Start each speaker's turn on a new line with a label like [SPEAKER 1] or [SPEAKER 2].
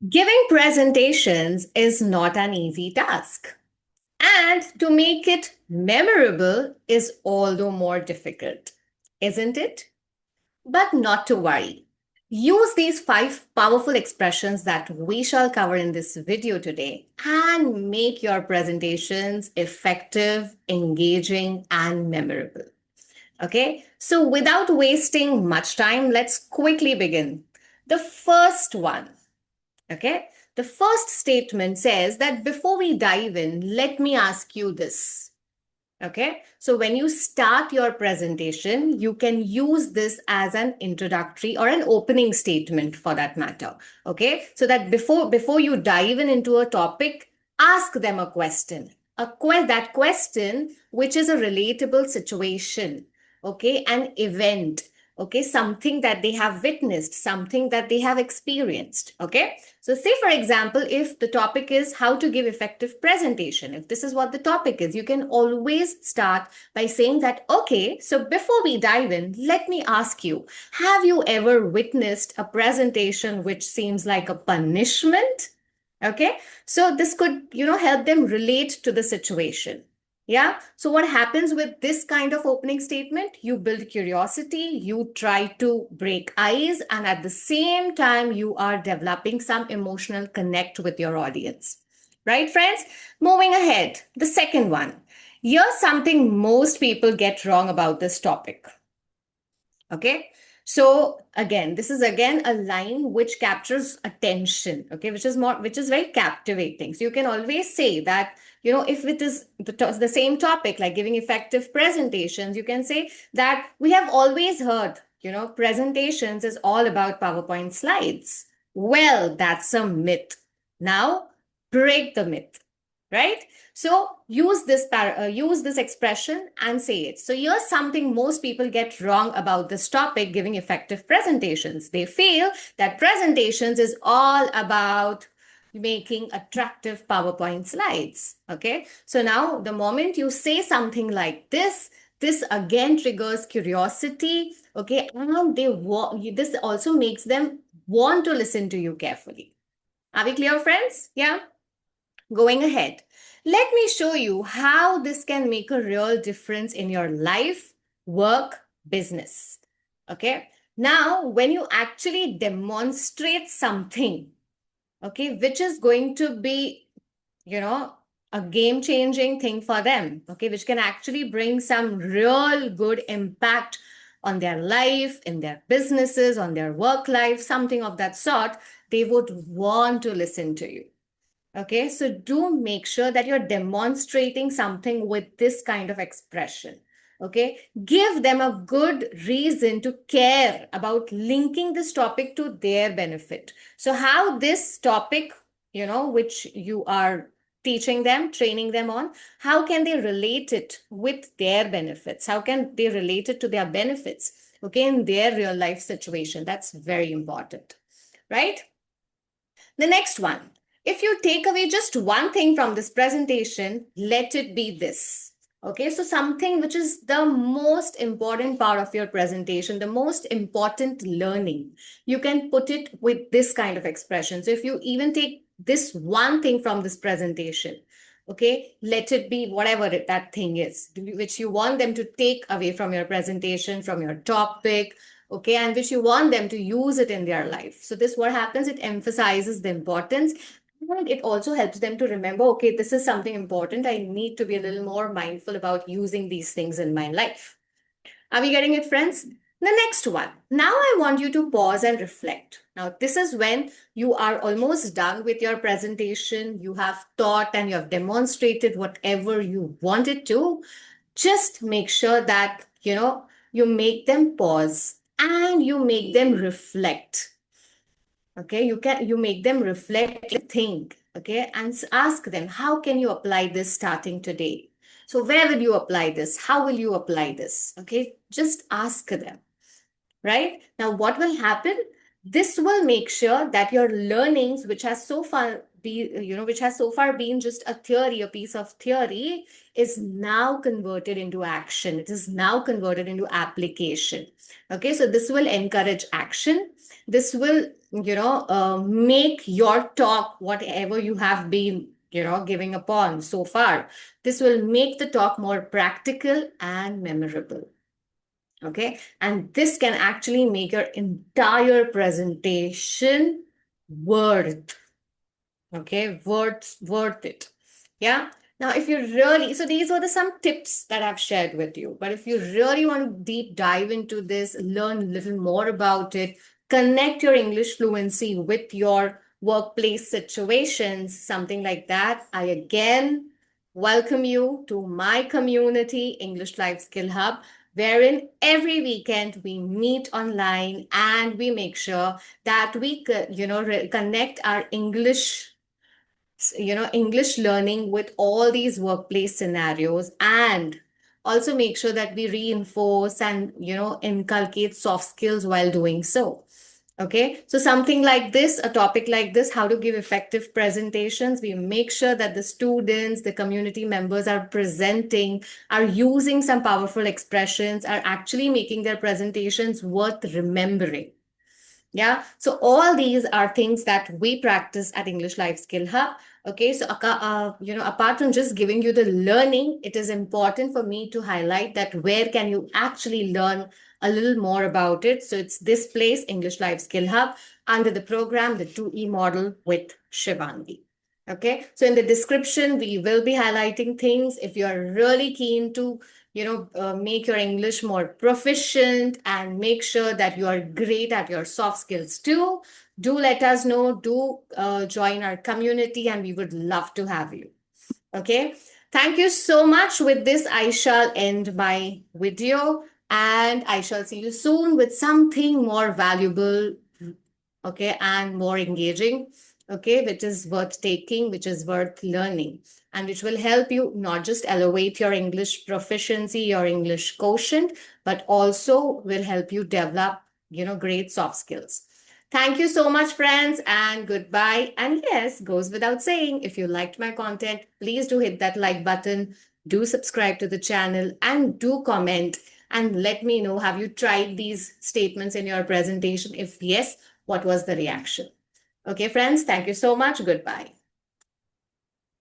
[SPEAKER 1] Giving presentations is not an easy task, and to make it memorable is all the more difficult, isn't it? But not to worry. Use these five powerful expressions that we shall cover in this video today and make your presentations effective, engaging, and memorable. Okay, so without wasting much time, let's quickly begin. The first one. Okay. The first statement says that before we dive in, let me ask you this. Okay. So when you start your presentation, you can use this as an introductory or an opening statement for that matter. Okay. So that before you dive in into a topic, ask them a question. That question, which is a relatable situation, okay, an event, okay, something that they have witnessed, something that they have experienced. Okay. So say, for example, if the topic is how to give effective presentation, if this is what the topic is, you can always start by saying that, okay, so before we dive in, let me ask you, have you ever witnessed a presentation which seems like a punishment? Okay, so this could, help them relate to the situation. Yeah. So what happens with this kind of opening statement? You build curiosity, you try to break ice, and at the same time, you are developing some emotional connect with your audience. Right, friends? Moving ahead, the second one. Here's something most people get wrong about this topic. Okay. So again, this is again a line which captures attention, okay, which is very captivating. So you can always say that, if it is the same topic, like giving effective presentations, you can say that we have always heard, presentations is all about PowerPoint slides. Well, that's a myth. Now, break the myth, right? So use this expression and say it. So here's something most people get wrong about this topic, giving effective presentations. They feel that presentations is all about making attractive PowerPoint slides. Okay. So now the moment you say something like this again triggers curiosity. Okay. And this also makes them want to listen to you carefully. Are we clear, friends? Yeah. Going ahead, let me show you how this can make a real difference in your life, work, business. Okay. Now, when you actually demonstrate something, okay, which is going to be, a game changing thing for them, okay, which can actually bring some real good impact on their life, in their businesses, on their work life, something of that sort, they would want to listen to you. Okay, so do make sure that you're demonstrating something with this kind of expression. Okay, give them a good reason to care about linking this topic to their benefit. So, how this topic, which you are teaching them, training them on, how can they relate it with their benefits? How can they relate it to their benefits? Okay, in their real life situation. That's very important, right? The next one. If you take away just one thing from this presentation, let it be this. Okay, so something which is the most important part of your presentation, the most important learning, you can put it with this kind of expression. So if you even take this one thing from this presentation, okay, let it be whatever that thing is, which you want them to take away from your presentation, from your topic, okay, and which you want them to use it in their life. So this, what happens, it emphasizes the importance, and it also helps them to remember, okay, this is something important. I need to be a little more mindful about using these things in my life. Are we getting it, friends? The next one. Now I want you to pause and reflect. Now, this is when you are almost done with your presentation. You have taught and you have demonstrated whatever you wanted to. Just make sure that, you make them pause and you make them reflect. Okay, you make them reflect, think, okay, and ask them, how can you apply this starting today? So where will you apply this? How will you apply this? Okay, just ask them, right? Now, what will happen? This will make sure that your learnings, which has so far which has so far been just a theory, a piece of theory, is now converted into action. It is now converted into application. Okay, so this will encourage action. This will, make your talk, whatever you have been, giving upon so far, this will make the talk more practical and memorable. Okay, and this can actually make your entire presentation worth, okay, worth it. Yeah. Now, if you really, so these were some tips that I've shared with you, but if you really want to deep dive into this, learn a little more about it, connect your English fluency with your workplace situations, something like that, I again welcome you to my community, English Life Skill Hub, wherein every weekend we meet online and we make sure that we, connect our English learning with all these workplace scenarios, and also make sure that we reinforce and, inculcate soft skills while doing so. Okay, so something like this, a topic like this, how to give effective presentations, we make sure that the students, the community members are presenting, are using some powerful expressions, are actually making their presentations worth remembering. Yeah, so all these are things that we practice at English Life Skill Hub. Okay, so apart from just giving you the learning, it is important for me to highlight that where can you actually learn a little more about it. So it's this place, English Life Skill Hub, under the program, the 2E model with Shivangi. Okay, so in the description, we will be highlighting things. If you're really keen to make your English more proficient and make sure that you are great at your soft skills too, do let us know. Do join our community, and we would love to have you. Okay. Thank you so much. With this, I shall end my video, and I shall see you soon with something more valuable, okay, and more engaging, okay, which is worth taking, which is worth learning, and which will help you not just elevate your English proficiency, your English quotient, but also will help you develop, great soft skills. Thank you so much, friends, and goodbye. And yes, goes without saying, if you liked my content, please do hit that like button, do subscribe to the channel, and do comment and let me know, have you tried these statements in your presentation? If yes, what was the reaction? Okay, friends, thank you so much. Goodbye.